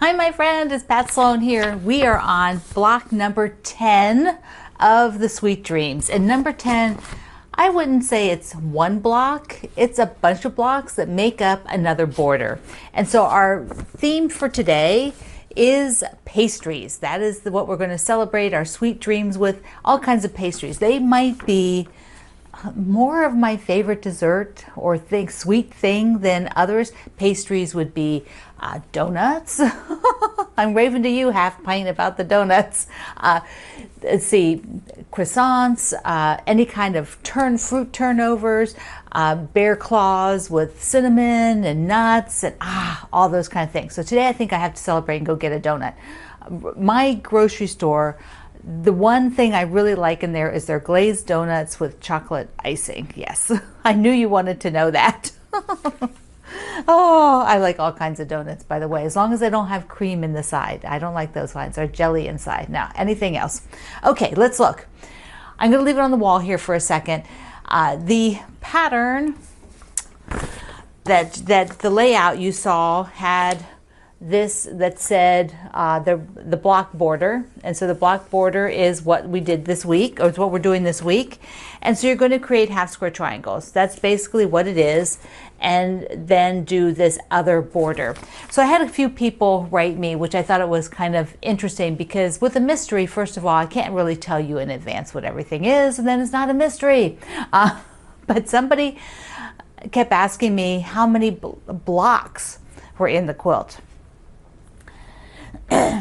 Hi, my friend, it's Pat Sloan here. We are on block number 10 of the Sweet Dreams. And number 10, I wouldn't say it's one block, it's a bunch of blocks that make up another border. And so our theme for today is pastries. That is what we're going to celebrate our Sweet Dreams with, all kinds of pastries. They might be more of my favorite dessert or sweet thing than others. Pastries would be donuts. I'm raving to you, half pint, about the donuts. Let's see, croissants, any kind of fruit turnovers, bear claws with cinnamon and nuts, and all those kind of things. So today I think I have to celebrate and go get a donut. My grocery store, the one thing I really like in there is their glazed donuts with chocolate icing. Yes, I knew you wanted to know that. Oh, I like all kinds of donuts, by the way, as long as they don't have cream in the side. I don't like those ones, or jelly inside. Now, anything else. Okay, let's look. I'm going to leave it on the wall here for a second. The pattern that the layout you saw had this that said the block border, and so the block border is what we did this week, or it's what we're doing this week. And so you're going to create half square triangles. That's basically what it is, and then do this other border. So I had a few people write me, which I thought it was kind of interesting, because with a mystery, first of all, I can't really tell you in advance what everything is, and then it's not a mystery. But somebody kept asking me how many blocks were in the quilt.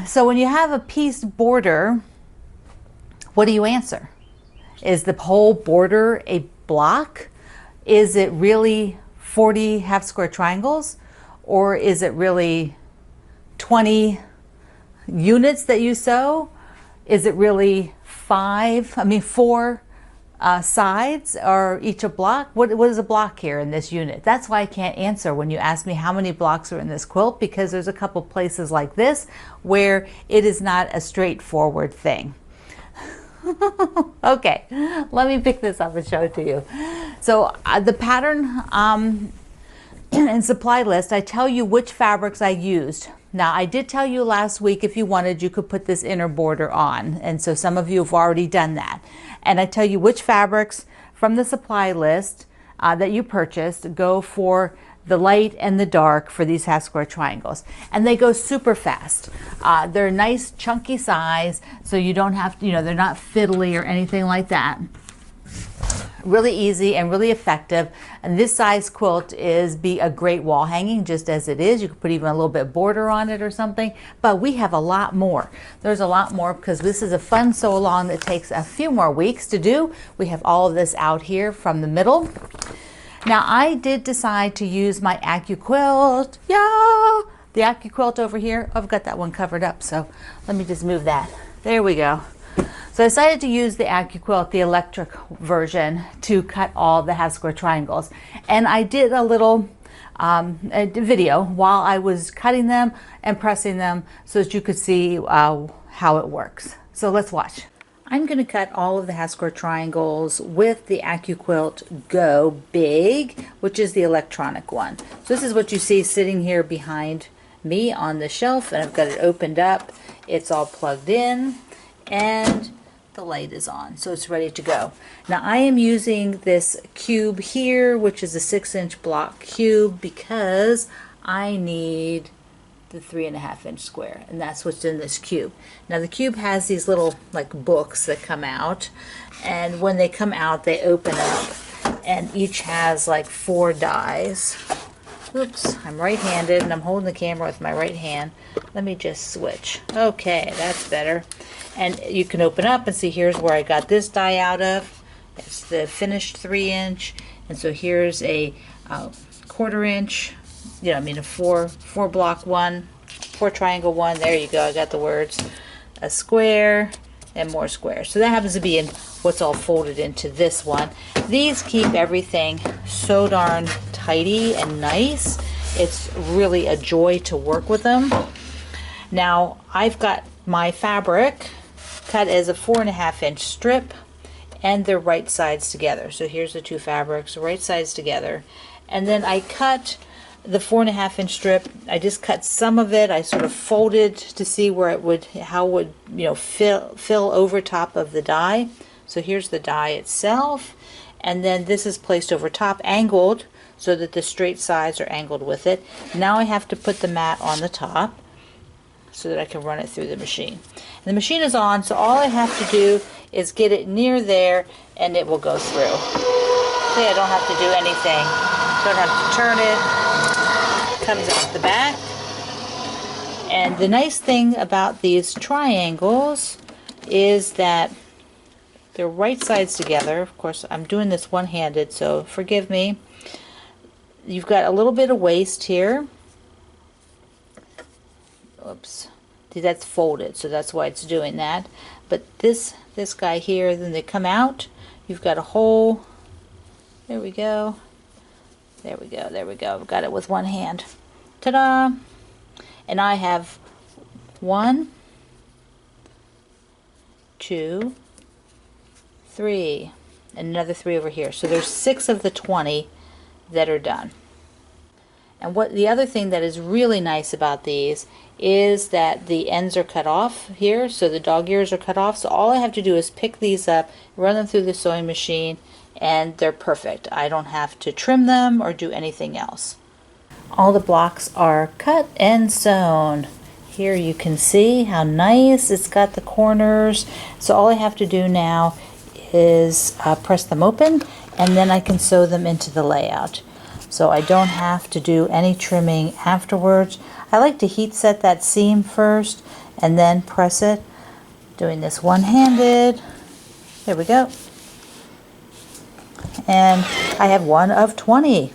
So when you have a pieced border, what do you answer? Is the whole border a block? Is it really 40 half square triangles? Or is it really 20 units that you sew? Is it really four sides, or each a block? What is a block here in this unit? That's why I can't answer when you ask me how many blocks are in this quilt, because there's a couple places like this where it is not a straightforward thing. Okay, let me pick this up and show it to you. So the pattern and supply list, I tell you which fabrics I used. Now, I did tell you last week, if you wanted, you could put this inner border on. And so some of you have already done that. And I tell you which fabrics from the supply list that you purchased go for the light and the dark for these half square triangles. And they go super fast. They're nice chunky size, so you don't have to, they're not fiddly or anything like that. Really easy and really effective. And this size quilt be a great wall hanging just as it is. You could put even a little bit of border on it or something, but we have a lot more. There's a lot more, because this is a fun sew along that takes a few more weeks to do. We have all of this out here from the middle. Now, I did decide to use my AccuQuilt. Yeah, the AccuQuilt over here. I've got that one covered up, so let me just move that. There we go. So I decided to use the AccuQuilt, the electric version, to cut all the half square triangles. And I did a little video while I was cutting them and pressing them so that you could see how it works. So let's watch. I'm going to cut all of the half square triangles with the AccuQuilt Go Big, which is the electronic one. So this is what you see sitting here behind me on the shelf, and I've got it opened up. It's all plugged in, and the light is on, so it's ready to go. Now, I am using this cube here, which is a 6-inch block cube, because I need the 3.5-inch square, and that's what's in this cube. Now, the cube has these little books that come out, and when they come out, they open up, and each has 4 dies. Oops, I'm right-handed, and I'm holding the camera with my right hand. Let me just switch. Okay, that's better. And you can open up and see, here's where I got this die out of. It's the finished 3-inch. And so here's a 1/4 inch, a four block one, 4 triangle one. There you go, I got the words. A square and more squares. So that happens to be in what's all folded into this one. These keep everything so darn tidy and nice. It's really a joy to work with them. Now, I've got my fabric cut as a 4.5-inch strip, and they're right sides together. So here's the two fabrics, right sides together. And then I cut the 4.5-inch strip. I just cut some of it. I sort of folded to see where it would, how it would, you know, fill over top of the die. So here's the die itself, and then this is placed over top, angled, so that the straight sides are angled with it. Now I have to put the mat on the top so that I can run it through the machine. And the machine is on, so all I have to do is get it near there and it will go through. See, I don't have to do anything. Don't have to turn it. It comes out the back. And the nice thing about these triangles is that they're right sides together. Of course, I'm doing this one-handed, so forgive me. You've got a little bit of waste here. Oops. See, that's folded, so that's why it's doing that. But this guy here, then they come out. You've got a hole. There we go. There we go. There we go. I've got it with one hand. Ta-da! And I have 1, 2, 3, and another 3 over here. So there's 6 of the 20 that are done. And what the other thing that is really nice about these is that the ends are cut off here, so the dog ears are cut off. So all I have to do is pick these up, run them through the sewing machine, and they're perfect. I don't have to trim them or do anything else. All the blocks are cut and sewn. Here you can see how nice it's got the corners. So all I have to do now is press them open, and then I can sew them into the layout. So I don't have to do any trimming afterwards. I like to heat set that seam first and then press it. Doing this one-handed. There we go. And I have 1 of 20.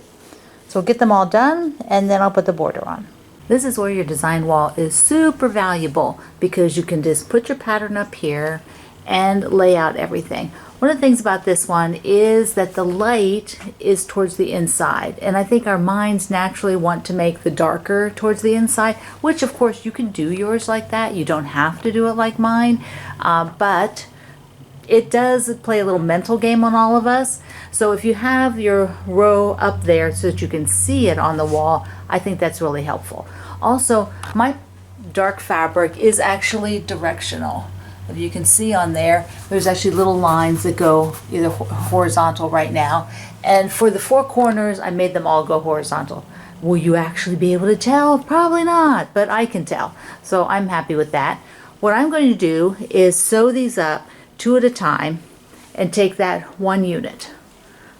So we'll get them all done and then I'll put the border on. This is where your design wall is super valuable because you can just put your pattern up here and lay out everything. One of the things about this one is that the light is towards the inside, and I think our minds naturally want to make the darker towards the inside, which of course you can do yours like that. You don't have to do it like mine, but it does play a little mental game on all of us. So if you have your row up there so that you can see it on the wall, I think that's really helpful. Also, my dark fabric is actually directional. If you can see on there, there's actually little lines that go either horizontal right now. And for the 4 corners, I made them all go horizontal. Will you actually be able to tell? Probably not, but I can tell. So I'm happy with that. What I'm going to do is sew these up 2 at a time and take that 1 unit.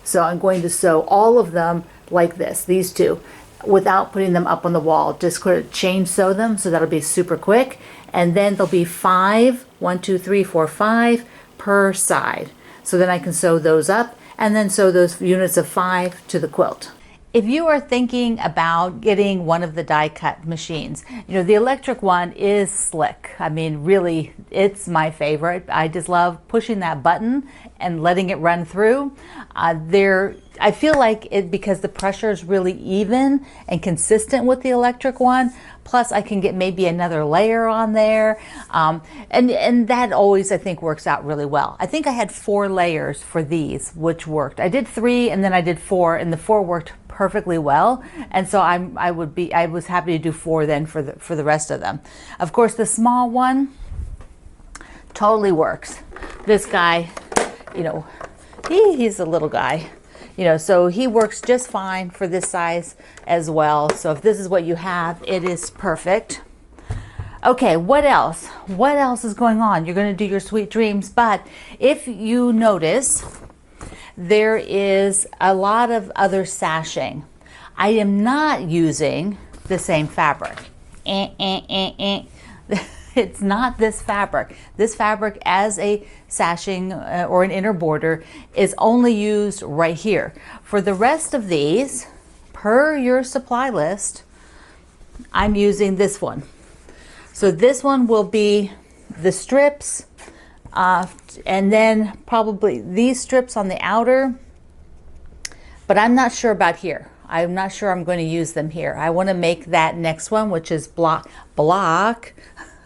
So I'm going to sew all of them like this, these 2, without putting them up on the wall. Just chain sew them, so that'll be super quick. And then there'll be 5, 1, 2, 3, 4, 5 per side. So then I can sew those up and then sew those units of 5 to the quilt. If you are thinking about getting one of the die cut machines, you know, the electric one is slick. I mean, really, it's my favorite. I just love pushing that button and letting it run through. I feel like it, because the pressure is really even and consistent with the electric one, plus I can get maybe another layer on there. And that always, I think, works out really well. I think I had 4 layers for these, which worked. I did 3 and then I did 4, and the 4 worked perfectly well. And so I was happy to do 4 then for the rest of them. Of course, the small one totally works. This guy, you know, he's a little guy. You know, so he works just fine for this size as well. So if this is what you have, it is perfect. Okay, what else? What else is going on? You're going to do your sweet dreams, but if you notice, there is a lot of other sashing. I am not using the same fabric. It's not this fabric. This fabric as a sashing or an inner border is only used right here. For the rest of these, per your supply list, I'm using this one. So this one will be the strips, and then probably these strips on the outer, but I'm not sure about here. I'm not sure I'm going to use them here. I want to make that next one, which is block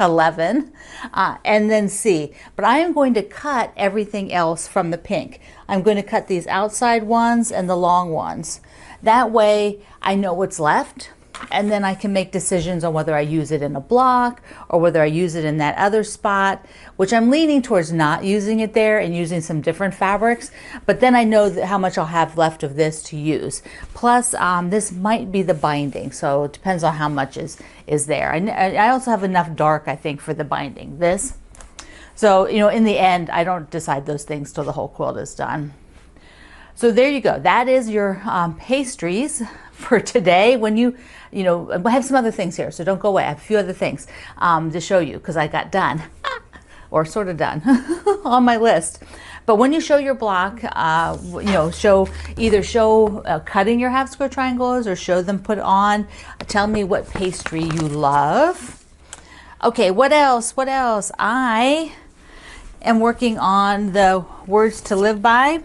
11, and then C. But I am going to cut everything else from the pink. I'm going to cut these outside ones and the long ones. That way I know what's left, and then I can make decisions on whether I use it in a block or whether I use it in that other spot, which I'm leaning towards not using it there and using some different fabrics. But then I know how much I'll have left of this to use. Plus, this might be the binding, so it depends on how much is there. I also have enough dark, I think, for the binding. This. So, you know, in the end, I don't decide those things till the whole quilt is done. So there you go. That is your pastries for today. When you know, I have some other things here, so don't go away. I have a few other things to show you because I got done, or sort of done, on my list. But when you show your block, you know, either show cutting your half square triangles or show them put on. Tell me what pastry you love. Okay, what else? What else? I am working on the words to live by.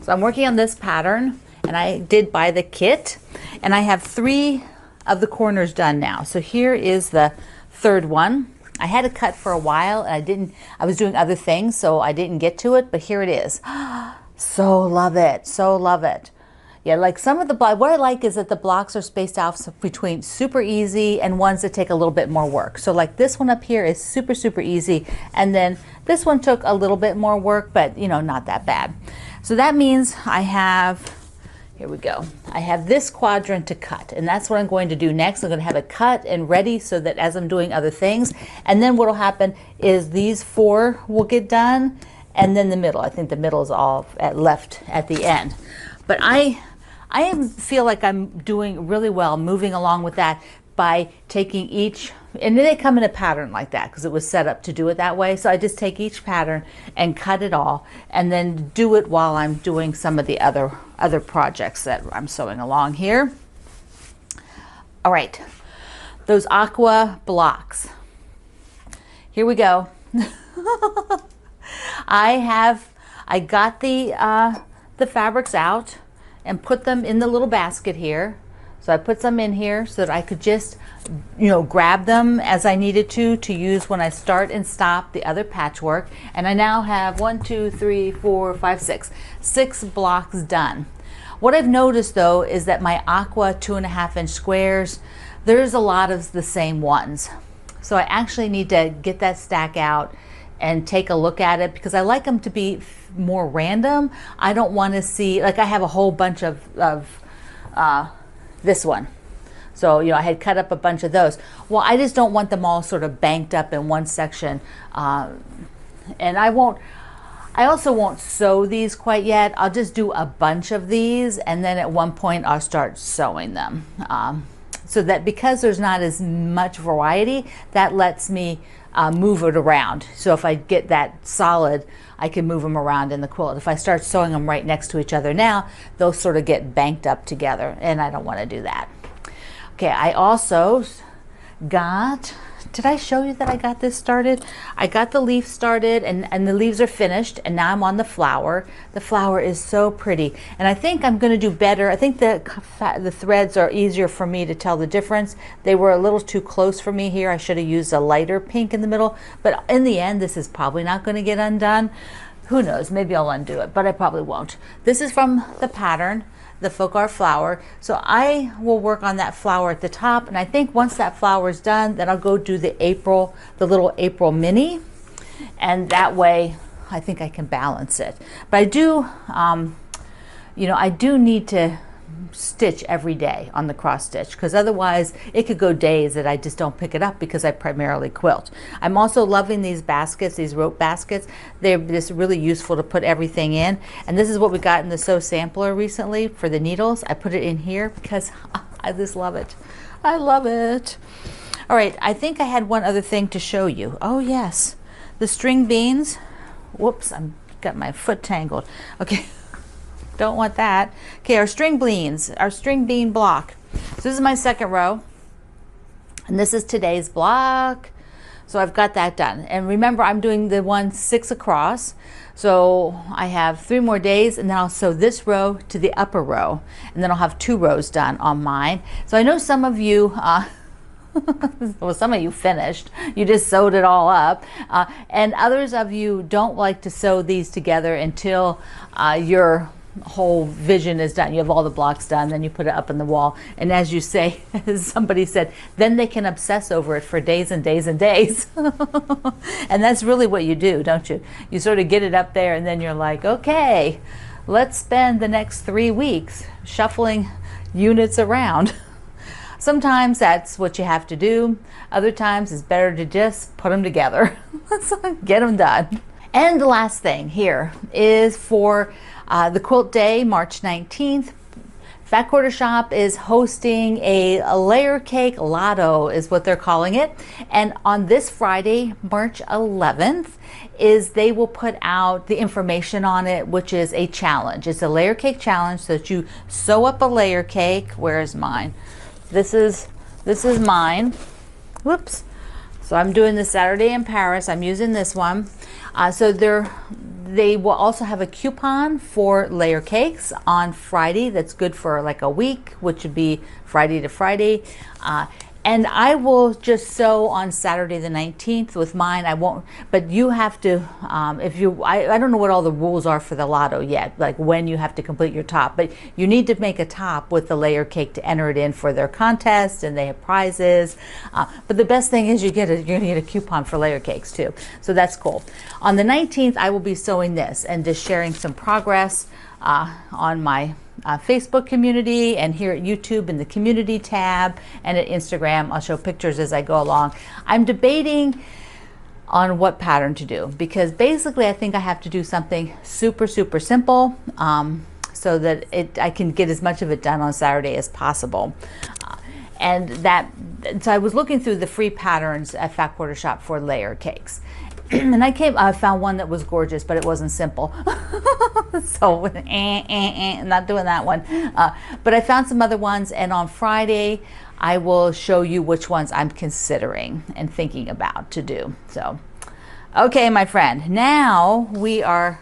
So I'm working on this pattern, and I did buy the kit, and I have 3 of the corners done now. So here is the 3rd one. I had to cut for a while, and I was doing other things, so I didn't get to it, but here it is. So love it, so love it. Yeah, like some of the blocks, what I like is that the blocks are spaced out between super easy and ones that take a little bit more work. So like this one up here is super, super easy, and then this one took a little bit more work, but you know, not that bad. So that means I have, here we go, I have this quadrant to cut, and that's what I'm going to do next. I'm going to have it cut and ready so that as I'm doing other things, and then what will happen is these 4 will get done, and then the middle. I think the middle is all left at the end. But I feel like I'm doing really well moving along with that by taking each, and they come in a pattern like that because it was set up to do it that way. So I just take each pattern and cut it all, and then do it while I'm doing some of the other projects that I'm sewing along here. All right, those aqua blocks. Here we go. I got the fabrics out and put them in the little basket here. So I put some in here so that I could just, you know, grab them as I needed to use when I start and stop the other patchwork. And I now have 1, 2, 3, 4, 5, 6 blocks done. What I've noticed though is that my aqua 2.5-inch squares, there's a lot of the same ones. So I actually need to get that stack out and take a look at it because I like them to be more random. I don't want to see, like I have a whole bunch of this one. So, you know, I had cut up a bunch of those. Well, I just don't want them all sort of banked up in one section. And I also won't sew these quite yet. I'll just do a bunch of these, and then at one point I'll start sewing them. So that because there's not as much variety, that lets me move it around. So if I get that solid, I can move them around in the quilt. If I start sewing them right next to each other now, they'll sort of get banked up together, and I don't want to do that. Okay, I also got, did I show you that I got this started? I got the leaf started, and the leaves are finished, and now I'm on the flower. The flower is so pretty, and I think I'm going to do better. I think the threads are easier for me to tell the difference. They were a little too close for me here. I should have used a lighter pink in the middle, but in the end, this is probably not going to get undone. Who knows? Maybe I'll undo it, but I probably won't. This is from the pattern, the Folk Art flower. So I will work on that flower at the top, and I think once that flower is done, then I'll go do the little April mini, and that way I think I can balance it. But I do, you know, I do need to stitch every day on the cross stitch because otherwise it could go days that I just don't pick it up because I primarily quilt. I'm also loving these baskets, these rope baskets. They're just really useful to put everything in, and this is what we got in the Sew Sampler recently for the needles. I put it in here because I just love it. I love it. All right, I think I had one other thing to show you. Oh yes, the string beans. Whoops, I've got my foot tangled. Okay. Don't want that. Okay, our string bean block. So this is my second row, and this is today's block. So I've got that done. And remember, I'm doing the one 6 across. So I have 3 more days, and then I'll sew this row to the upper row, and then I'll have 2 rows done on mine. So I know some of you, well, some of you finished. You just sewed it all up. And others of you don't like to sew these together until you're whole vision is done, you have all the blocks done, then you put it up in the wall, and as you say, as somebody said, then they can obsess over it for days and days and days. And that's really what you do, don't you? You sort of get it up there and then you're like, okay, let's spend the next 3 weeks shuffling units around. Sometimes that's what you have to do. Other times it's better to just put them together. Get them done. And the last thing here is for the Quilt Day, March 19th. Fat Quarter Shop is hosting a layer cake lotto, is what they're calling it. And on this Friday, March 11th, they will put out the information on it, which is a challenge. It's a layer cake challenge, so that you sew up a layer cake. Where is mine? This is mine. Whoops. So I'm doing the Saturday in Paris. I'm using this one. So they will also have a coupon for layer cakes on Friday. That's good for like a week, which would be Friday to Friday. And I will just sew on Saturday the 19th with mine. I won't, but you have to, I don't know what all the rules are for the lotto yet, like when you have to complete your top, but you need to make a top with the layer cake to enter it in for their contest, and they have prizes. But the best thing is you're gonna get a coupon for layer cakes too. So that's cool. On the 19th, I will be sewing this and just sharing some progress on my Facebook community, and here at YouTube in the community tab, and at Instagram. I'll show pictures as I go along. I'm debating on what pattern to do, because basically I think I have to do something super simple, so that I can get as much of it done on Saturday as possible. So I was looking through the free patterns at Fat Quarter Shop for layer cakes. And I found one that was gorgeous, but it wasn't simple. So not doing that one. But I found some other ones, and on Friday I will show you which ones I'm considering and thinking about to do. So, okay, my friend, now we are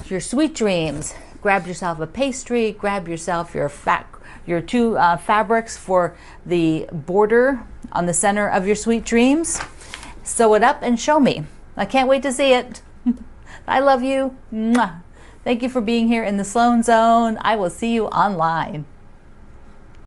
your sweet dreams. Grab yourself a pastry, grab yourself your two fabrics for the border on the center of your sweet dreams. Sew it up and show me. I can't wait to see it. I love you. Mwah. Thank you for being here in the Sloan Zone. I will see you online.